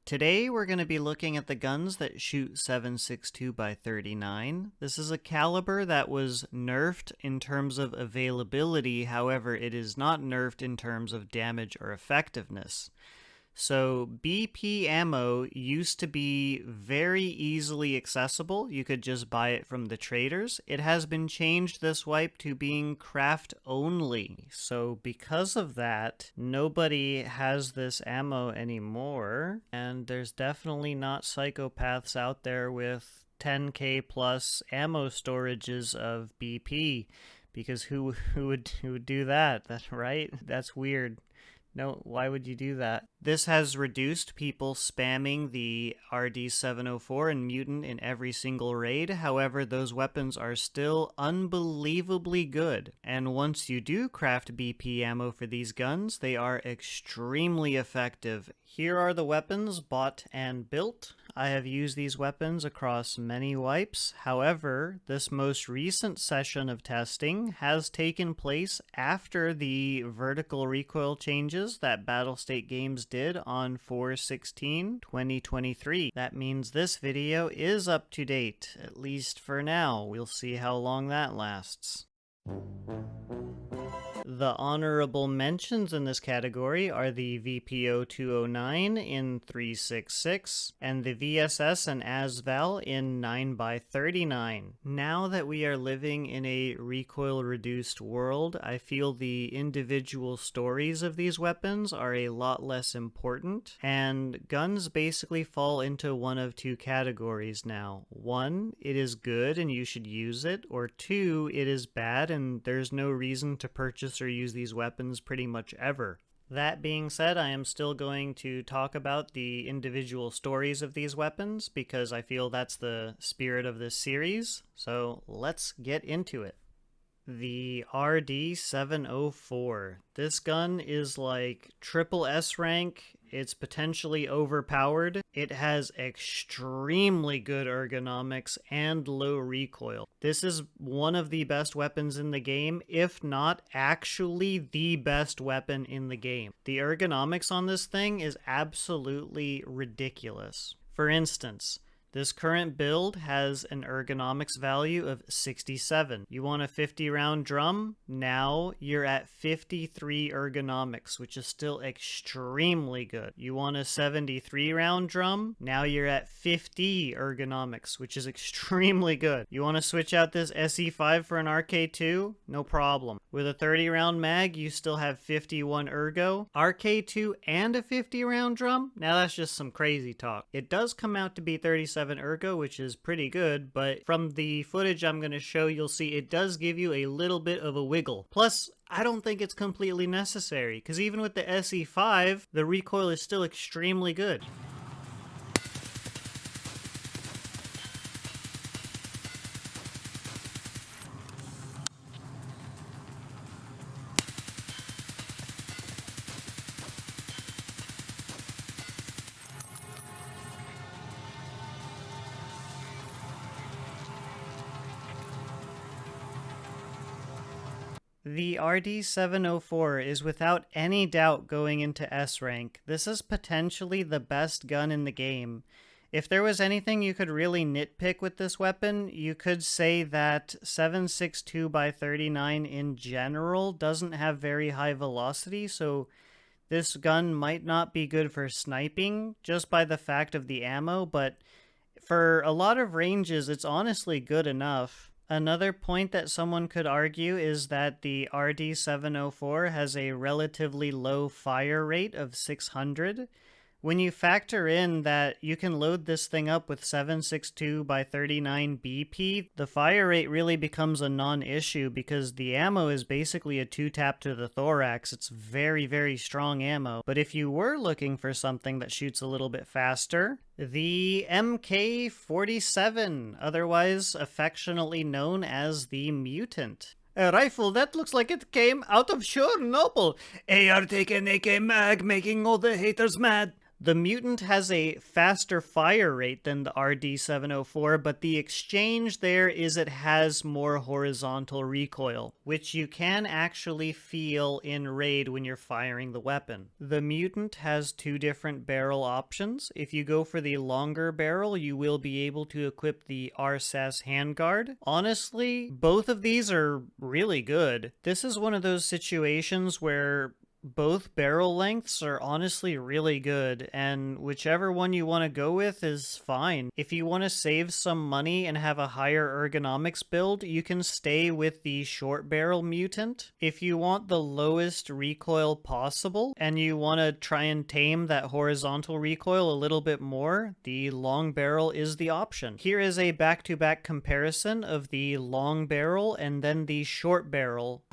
Today we're going to be looking at the guns that shoot 7.62 by 39. This is a caliber that was nerfed in terms of availability, however it is not nerfed in terms of damage or effectiveness. So BP ammo used to be very easily accessible. You could just buy it from the traders. It has been changed this wipe to being craft only. So because of that, nobody has this ammo anymore. And there's definitely not psychopaths out there with 10k plus ammo storages of BP. Because who would do that, right? That's weird. No, why would you do that? This has reduced people spamming the RD704 and Mutant in every single raid. However, those weapons are still unbelievably good. And once you do craft BP ammo for these guns, they are extremely effective. Here are the weapons bought and built. I have used these weapons across many wipes. However, this most recent session of testing has taken place after the vertical recoil changes that Battlestate Games did on 4/16/2023. That means this video is up to date, at least for now. We'll see how long that lasts. The honorable mentions in this category are the VPO-209 in 366 and the VSS and AS VAL in 9x39. Now that we are living in a recoil-reduced world, I feel the individual stories of these weapons are a lot less important, and guns basically fall into one of two categories now. One, it is good and you should use it, or two, it is bad and there's no reason to purchase or use these weapons pretty much ever. That being said, I am still going to talk about the individual stories of these weapons because I feel that's the spirit of this series, so let's get into it. The RD704. This gun is like triple S rank. It's potentially overpowered. It has extremely good ergonomics and low recoil. This is one of the best weapons in the game, if not actually the best weapon in the game. The ergonomics on this thing is absolutely ridiculous. For instance, this current build has an ergonomics value of 67. You want a 50-round drum? Now you're at 53 ergonomics, which is still extremely good. You want a 73-round drum? Now you're at 50 ergonomics, which is extremely good. You want to switch out this SE5 for an RK2? No problem. With a 30-round mag, you still have 51 ergo. RK2 and a 50-round drum? Now that's just some crazy talk. It does come out to be 37 ergo, which is pretty good, but from the footage I'm going to show, you'll see it does give you a little bit of a wiggle. Plus, I don't think it's completely necessary, because even with the SE5, the recoil is still extremely good. The RD704 is without any doubt going into S rank. This is potentially the best gun in the game. If there was anything you could really nitpick with this weapon, you could say that 7.62 by 39 in general doesn't have very high velocity, so this gun might not be good for sniping just by the fact of the ammo, but for a lot of ranges, it's honestly good enough. Another point that someone could argue is that the RD704 has a relatively low fire rate of 600. When you factor in that you can load this thing up with 7.62 by 39 BP, the fire rate really becomes a non-issue because the ammo is basically a 2-tap to the thorax. It's very, very strong ammo. But if you were looking for something that shoots a little bit faster, the MK47, otherwise affectionately known as the Mutant. A rifle that looks like it came out of Chernobyl. AR taken AK mag, making all the haters mad. The Mutant has a faster fire rate than the RD704, but the exchange there is it has more horizontal recoil, which you can actually feel in raid when you're firing the weapon. The Mutant has two different barrel options. If you go for the longer barrel, you will be able to equip the RSAS handguard. Honestly, both of these are really good. This is one of those situations where both barrel lengths are honestly really good, and whichever one you want to go with is fine. If you want to save some money and have a higher ergonomics build, you can stay with the short barrel Mutant. If you want the lowest recoil possible and you want to try and tame that horizontal recoil a little bit more, the long barrel is the option. Here is a back-to-back comparison of the long barrel and then the short barrel.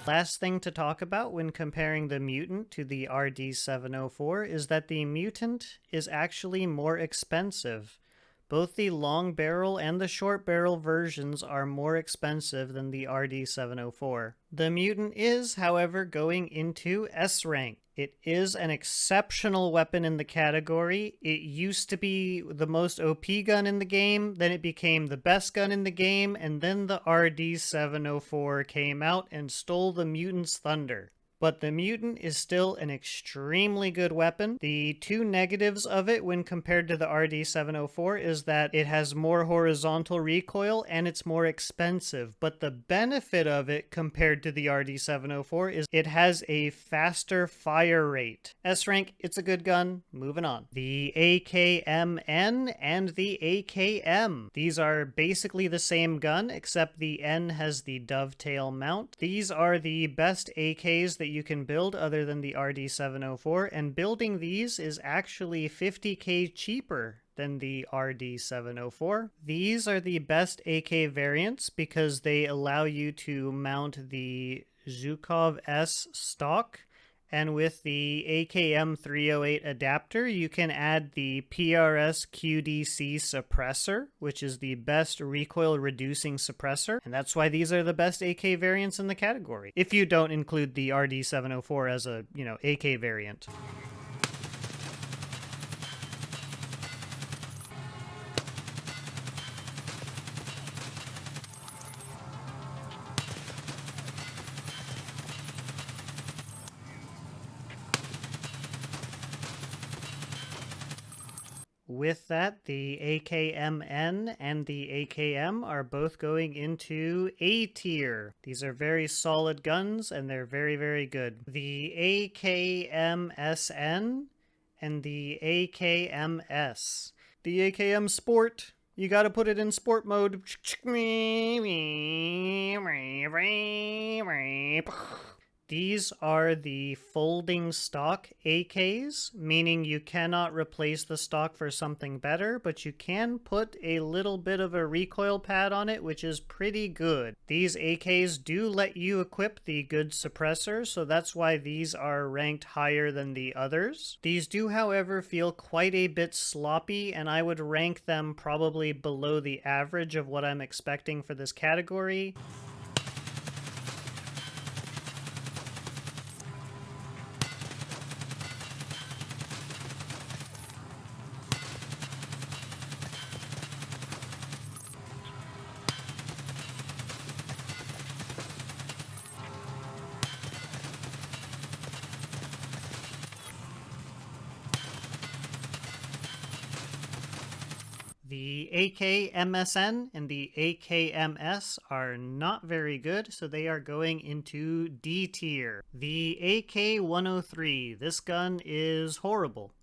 Last thing to talk about when comparing the Mutant to the RD704 is that the Mutant is actually more expensive. Both the long barrel and the short barrel versions are more expensive than the RD704. The Mutant is, however, going into S rank. It is an exceptional weapon in the category. It used to be the most OP gun in the game, then it became the best gun in the game, and then the RD704 came out and stole the Mutant's thunder. But the Mutant is still an extremely good weapon. The two negatives of it when compared to the RD704 is that it has more horizontal recoil and it's more expensive. But the benefit of it compared to the RD704 is it has a faster fire rate. S rank, it's a good gun. Moving on. The AKMN and the AKM. These are basically the same gun, except the N has the dovetail mount. These are the best AKs that you can build other than the RD704, and building these is actually 50k cheaper than the RD704. These are the best AK variants because they allow you to mount the Zhukov S stock, and with the AKM 308 adapter, you can add the PRS QDC suppressor, which is the best recoil reducing suppressor, and that's why these are the best AK variants in the category, if you don't include the RD704 as a, AK variant. With that, the AKMN and the AKM are both going into A tier. These are very solid guns, and they're very, very good. The AKMSN and the AKMS. The AKM Sport, you gotta put it in sport mode. These are the folding stock AKs, meaning you cannot replace the stock for something better, but you can put a little bit of a recoil pad on it, which is pretty good. These AKs do let you equip the good suppressor, so that's why these are ranked higher than the others. These do, however, feel quite a bit sloppy, and I would rank them probably below the average of what I'm expecting for this category. The AKMSN and the AKMS are not very good, so they are going into D tier. The AK-103, this gun is horrible.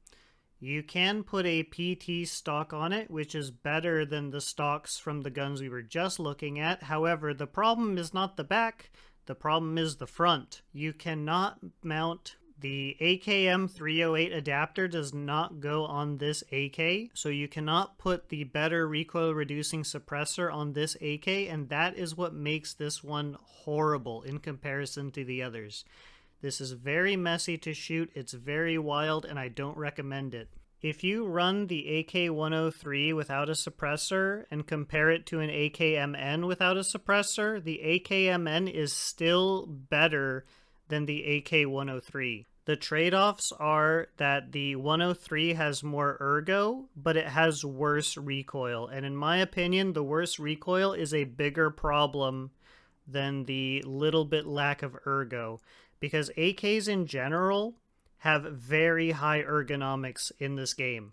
You can put a PT stock on it, which is better than the stocks from the guns we were just looking at. However, the problem is not the back, the problem is the front. You cannot mount the AKM 308 adapter does not go on this AK, so you cannot put the better recoil reducing suppressor on this AK, and that is what makes this one horrible in comparison to the others. This is very messy to shoot, it's very wild, and I don't recommend it. If you run the AK-103 without a suppressor and compare it to an AKMN without a suppressor, the AKMN is still better than the AK-103. The trade-offs are that the 103 has more ergo, but it has worse recoil. And in my opinion, the worse recoil is a bigger problem than the little bit lack of ergo. Because AKs in general have very high ergonomics in this game.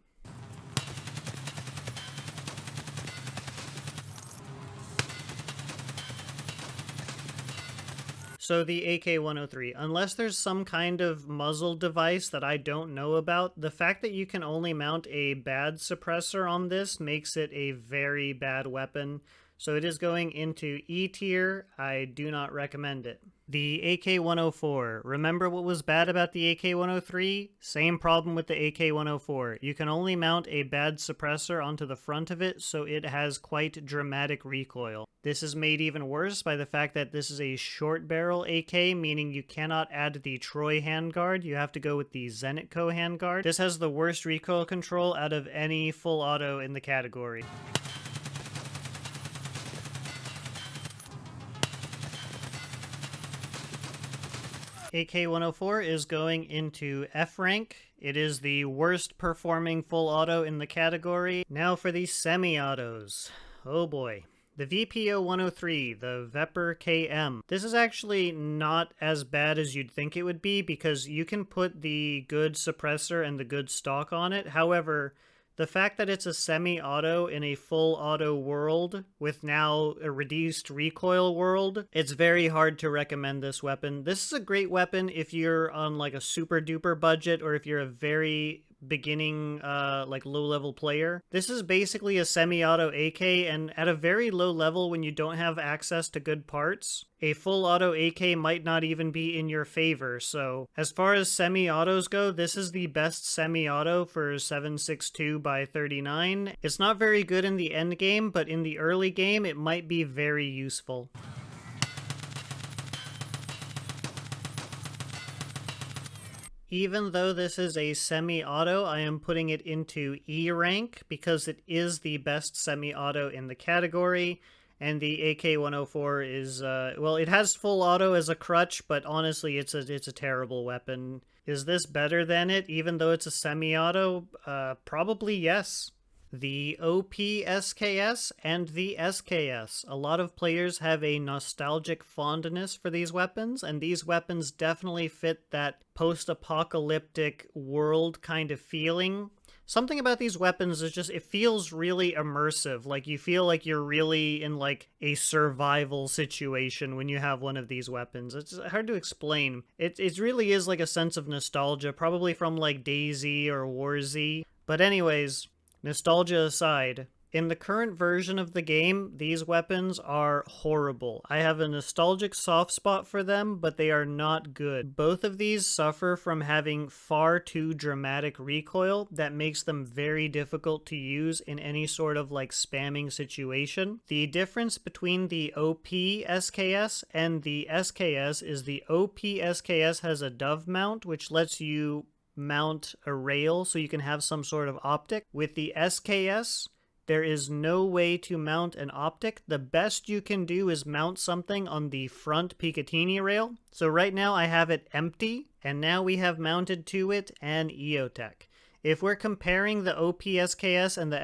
So the AK-103, unless there's some kind of muzzle device that I don't know about, the fact that you can only mount a bad suppressor on this makes it a very bad weapon. So it is going into E tier. I do not recommend it. The AK-104. Remember what was bad about the AK-103? Same problem with the AK-104. You can only mount a bad suppressor onto the front of it, so it has quite dramatic recoil. This is made even worse by the fact that this is a short barrel AK, meaning you cannot add the Troy handguard. You have to go with the Zenitco handguard. This has the worst recoil control out of any full auto in the category. AK-104 is going into F rank. It is the worst performing full auto in the category. Now for the semi-autos. Oh boy. The VPO-103, the Vepr-KM. This is actually not as bad as you'd think it would be because you can put the good suppressor and the good stock on it. However, the fact that it's a semi-auto in a full auto world with now a reduced recoil world, it's very hard to recommend this weapon. This is a great weapon if you're on like a super duper budget or if you're a very beginning like low level player. This is basically a semi-auto AK, and at a very low level when you don't have access to good parts, a full auto AK might not even be in your favor. So as far as semi-autos go, this is the best semi-auto for 7.62 by 39. It's not very good in the end game, but in the early game it might be very useful. Even though this is a semi-auto, I am putting it into E rank because it is the best semi-auto in the category, and the AK-104 is, well, it has full auto as a crutch, but honestly, it's a terrible weapon. Is this better than it, even though it's a semi-auto? Probably yes. The OP-SKS and the SKS. A lot of players have a nostalgic fondness for these weapons, and these weapons definitely fit that post-apocalyptic world kind of feeling. Something about these weapons is just, it feels really immersive. Like, you feel like you're really in, like, a survival situation when you have one of these weapons. It's hard to explain. It really is like a sense of nostalgia, probably from, like, DayZ or WarZ. But anyways, nostalgia aside, in the current version of the game, these weapons are horrible. I have a nostalgic soft spot for them, but they are not good. Both of these suffer from having far too dramatic recoil that makes them very difficult to use in any sort of like spamming situation. The difference between the OP SKS and the SKS is the OP SKS has a dove mount, which lets you mount a rail so you can have some sort of optic. With the SKS, there is no way to mount an optic. The best you can do is mount something on the front Picatinny rail. So right now I have it empty, and now we have mounted to it an EOTech. If we're comparing the OP SKS and the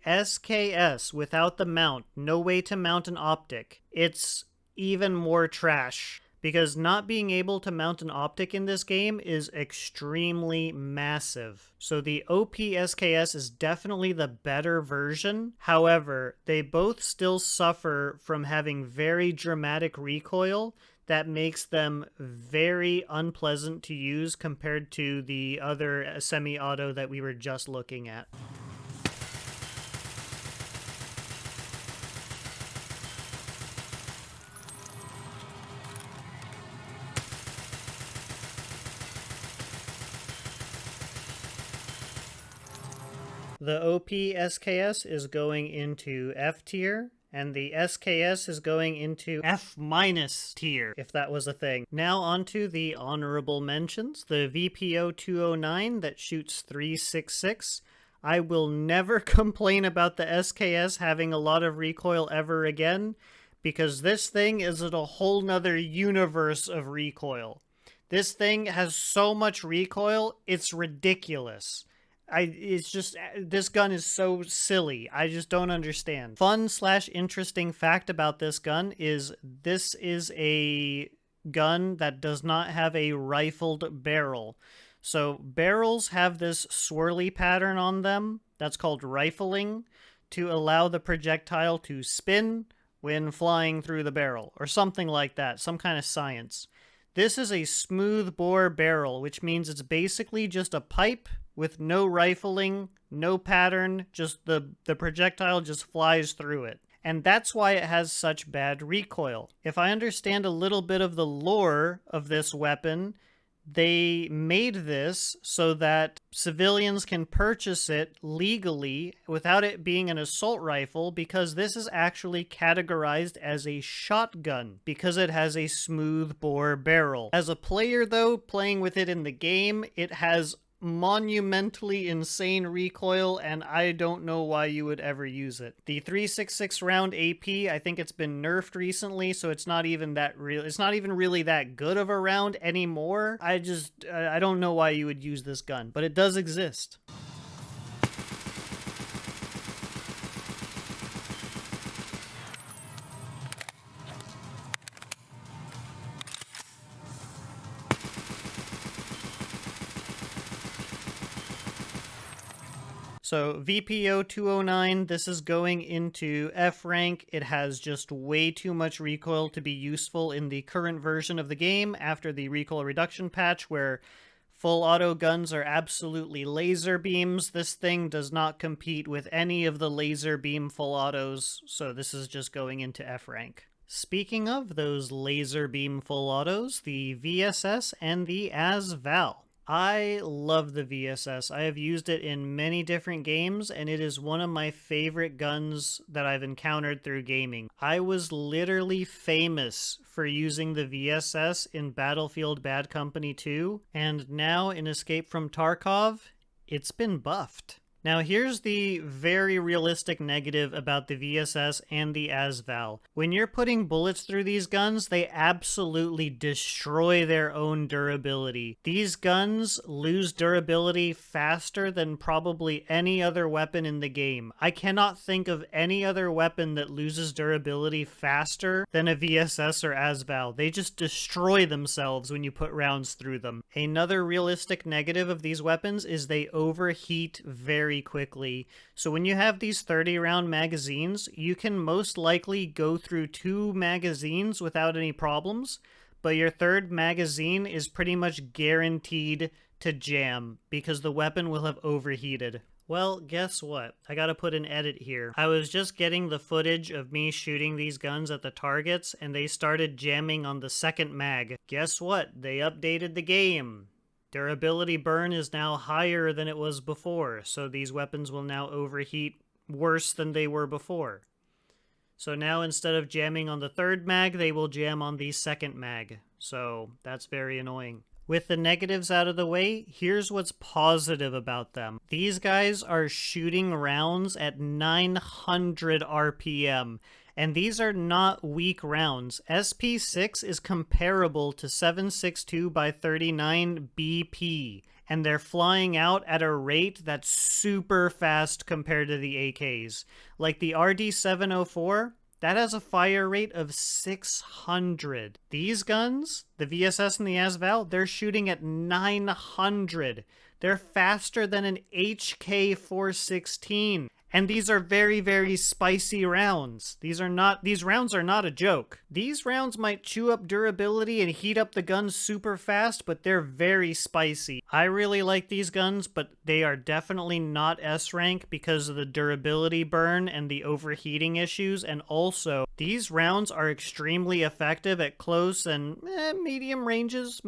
SKS without the mount, no way to mount an optic, it's even more trash. Because not being able to mount an optic in this game is extremely massive. So the OP SKS is definitely the better version. However, they both still suffer from having very dramatic recoil that makes them very unpleasant to use compared to the other semi-auto that we were just looking at. The OP SKS is going into F tier, And the SKS is going into F- tier, if that was a thing. Now onto the honorable mentions. The VPO-209 that shoots 366. I will never complain about the SKS having a lot of recoil ever again, because this thing is in a whole nother universe of recoil. This thing has so much recoil, it's ridiculous. It's just, this gun is so silly. I just don't understand. Fun/interesting fact about this gun is this is a gun that does not have a rifled barrel. So barrels have this swirly pattern on them that's called rifling to allow the projectile to spin when flying through the barrel, or something like that, some kind of science. This is a smooth bore barrel, which means it's basically just a pipe with no rifling, no pattern, just the projectile just flies through it. And that's why it has such bad recoil. If I understand a little bit of the lore of this weapon, they made this so that civilians can purchase it legally without it being an assault rifle, because this is actually categorized as a shotgun because it has a smooth bore barrel. As a player, though, playing with it in the game, it has monumentally insane recoil, and I don't know why you would ever use it. The 366 round AP, I think it's been nerfed recently, so it's not even that real. It's not even really that good of a round anymore. I don't know why you would use this gun, but it does exist. So VPO-209, this is going into F rank. It has just way too much recoil to be useful in the current version of the game after the recoil reduction patch, where full auto guns are absolutely laser beams. This thing does not compete with any of the laser beam full autos, so this is just going into F rank. Speaking of those laser beam full autos, the VSS and the AS VAL. I love the VSS. I have used it in many different games, and it is one of my favorite guns that I've encountered through gaming. I was literally famous for using the VSS in Battlefield Bad Company 2, and now in Escape from Tarkov, it's been buffed. Now here's the very realistic negative about the VSS and the AS VAL. When you're putting bullets through these guns, they absolutely destroy their own durability. These guns lose durability faster than probably any other weapon in the game. I cannot think of any other weapon that loses durability faster than a VSS or AS VAL. They just destroy themselves when you put rounds through them. Another realistic negative of these weapons is they overheat very quickly. So when you have these 30-round magazines, you can most likely go through 2 magazines without any problems, but your third magazine is pretty much guaranteed to jam because the weapon will have overheated. Well, guess what? I gotta put an edit here. I was just getting the footage of me shooting these guns at the targets, and they started jamming on the second mag. Guess what? They updated the game. Durability burn is now higher than it was before, so these weapons will now overheat worse than they were before. So now instead of jamming on the third mag, they will jam on the second mag. So that's very annoying. With the negatives out of the way, here's what's positive about them. These guys are shooting rounds at 900 RPM. And these are not weak rounds. SP6 is comparable to 7.62 by 39 BP, and they're flying out at a rate that's super fast compared to the AKs. Like the RD704, that has a fire rate of 600. These guns, the VSS and the AS VAL, they're shooting at 900. They're faster than an HK416. And these are very, very spicy rounds. These rounds are not a joke. These rounds might chew up durability and heat up the guns super fast, but they're very spicy. I really like these guns, but they are definitely not S rank because of the durability burn and the overheating issues, and also these rounds are extremely effective at close and medium ranges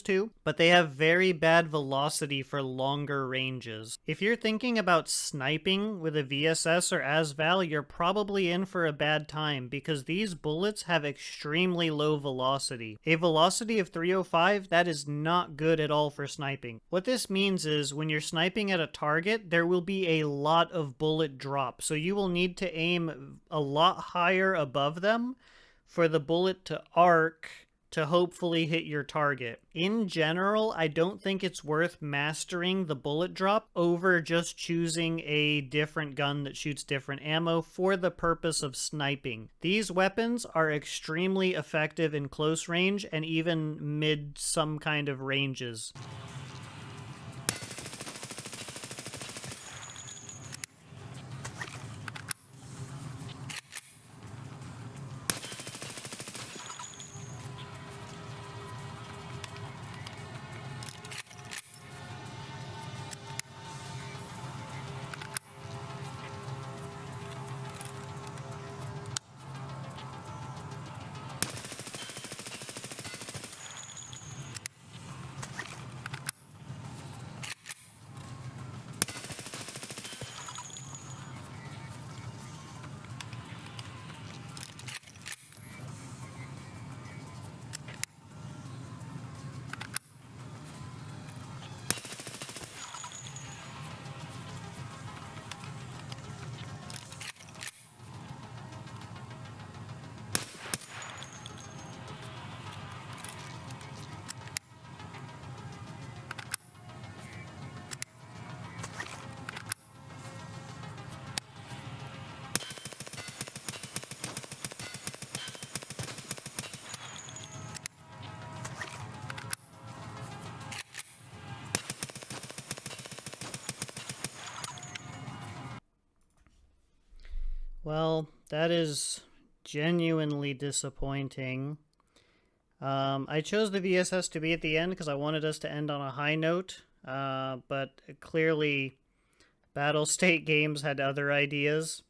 too, but they have very bad velocity for longer ranges. If you're thinking about sniping with a VSS or AS VAL, you're probably in for a bad time because these bullets have extremely low velocity. A velocity of 305, that is not good at all for sniping. What this means is when you're sniping at a target, there will be a lot of bullet drop. So you will need to aim a lot higher above them for the bullet to arc to hopefully hit your target. In general, I don't think it's worth mastering the bullet drop over just choosing a different gun that shoots different ammo for the purpose of sniping. These weapons are extremely effective in close range and even mid some kind of ranges. Well, that is genuinely disappointing. I chose the VSS to be at the end because I wanted us to end on a high note, but clearly Battle State Games had other ideas.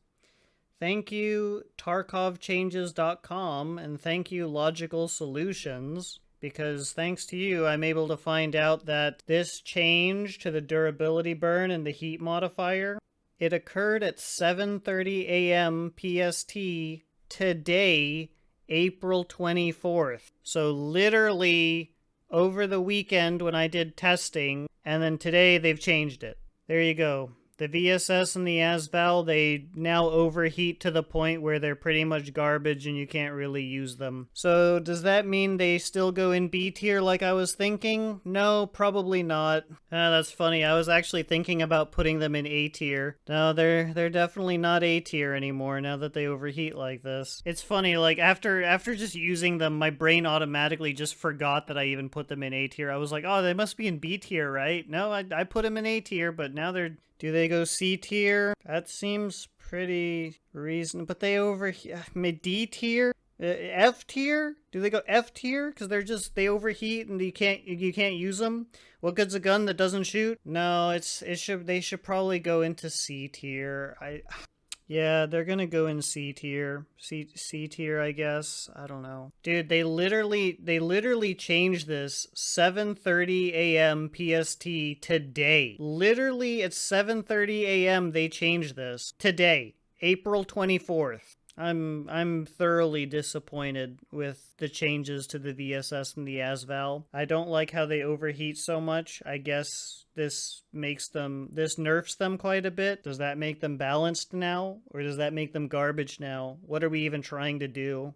Thank you, TarkovChanges.com, and thank you, Logical Solutions, because thanks to you, I'm able to find out that this change to the durability burn and the heat modifier, it occurred at 7:30 a.m. PST today, April 24th. So literally over the weekend when I did testing, and then today they've changed it. There you go. The VSS and the AS VAL, they now overheat to the point where they're pretty much garbage and you can't really use them. So does that mean they still go in B tier like I was thinking? No, probably not. That's funny. I was actually thinking about putting them in A tier. No, they're definitely not A tier anymore now that they overheat like this. It's funny, like after just using them, my brain automatically just forgot that I even put them in A tier. I was like, oh, they must be in B tier, right? No, I put them in A tier, but now they're... Do they go C tier? That seems pretty reasonable. But they D tier? F tier? Do they go F tier? Because they overheat and you can't use them. What good's a gun that doesn't shoot? No, they should probably go into C tier. Yeah, they're gonna go in C tier. C tier, I guess. I don't know. Dude, they literally changed this 7:30 a.m. PST today. Literally at 7:30 a.m. they changed this. Today, April 24th. I'm thoroughly disappointed with the changes to the VSS and the AS VAL. I don't like how they overheat so much. I guess this nerfs them quite a bit. Does that make them balanced now? Or does that make them garbage now? What are we even trying to do?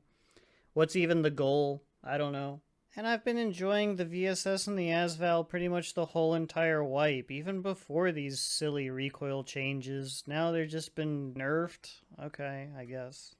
What's even the goal? I don't know. And I've been enjoying the VSS and the AS VAL pretty much the whole entire wipe, even before these silly recoil changes. Now they've just been nerfed. Okay, I guess.